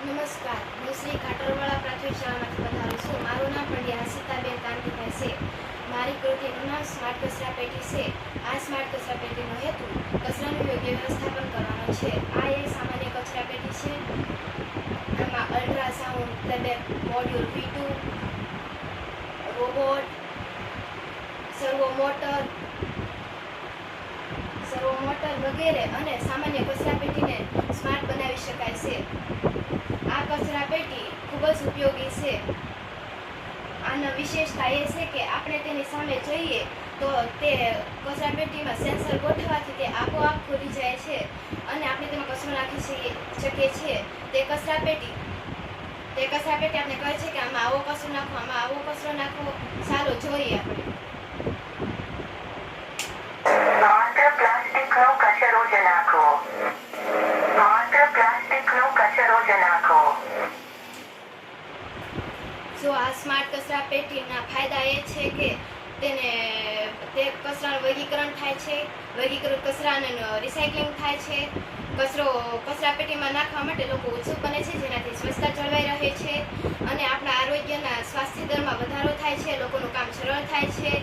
નમસ્કાર, હું શ્રી કાટરવાળા પ્રાથમિક શાળામાંથી પધારું છું. મારું નામ પંડ્યા હસીતાબેન કાંતિભાઈ છે. મારી કૃતિનું નામ સ્માર્ટ કચરા પેટી છે. આ સ્માર્ટ કચરા પેટીનો હેતુ કચરાનું યોગ્ય વ્યવસ્થાપન કરવાનો છે. આ એક સામાન્ય કચરા પેટી છે. આમાં ultrasound playback module V2, robot, servo motor વગેરે અને સામાન્ય કચરા પેટીને સ્માર્ટ બનાવી શકાય છે. આ કચરા પેટી ખૂબ જ ઉપયોગી છે. આની વિશેષતા એ છે કે આપણે તેની સામે જોઈએ તો તે કચરા પેટીમાં સેન્સર ગોઠવવાથી તે આપોઆપ ખુલી જાય છે અને આપણે તેમાં કચરો નાખી શકીએ છીએ. તે કચરા પેટી આપણે કહે છે કે આમાં આવો કચરો નાખો, આમાં આવો કચરો નાખો. ચાલો જોઈએ આપણે. માત્ર પ્લાસ્ટિકનો કચરો જ નાખો. માત્ર પ્લાસ્ટિકનો કચરો જ નાખો. જો આ સ્માર્ટ કચરા પેટીના ફાયદા એ છે કે તે કચરાનું વર્ગીકરણ થાય છે, વર્ગીકૃત કચરાનું રિસાયકલિંગ થાય છે. કચરા પેટીમાં નાખવા માટે લોકો ઉત્સુક બને છે, જેનાથી સ્વચ્છતા જળવાઈ રહે છે અને આપણા આરોગ્યના સ્વાસ્થ્ય દરમાં વધારો થાય છે. લોકોનું કામ સરળ થાય છે.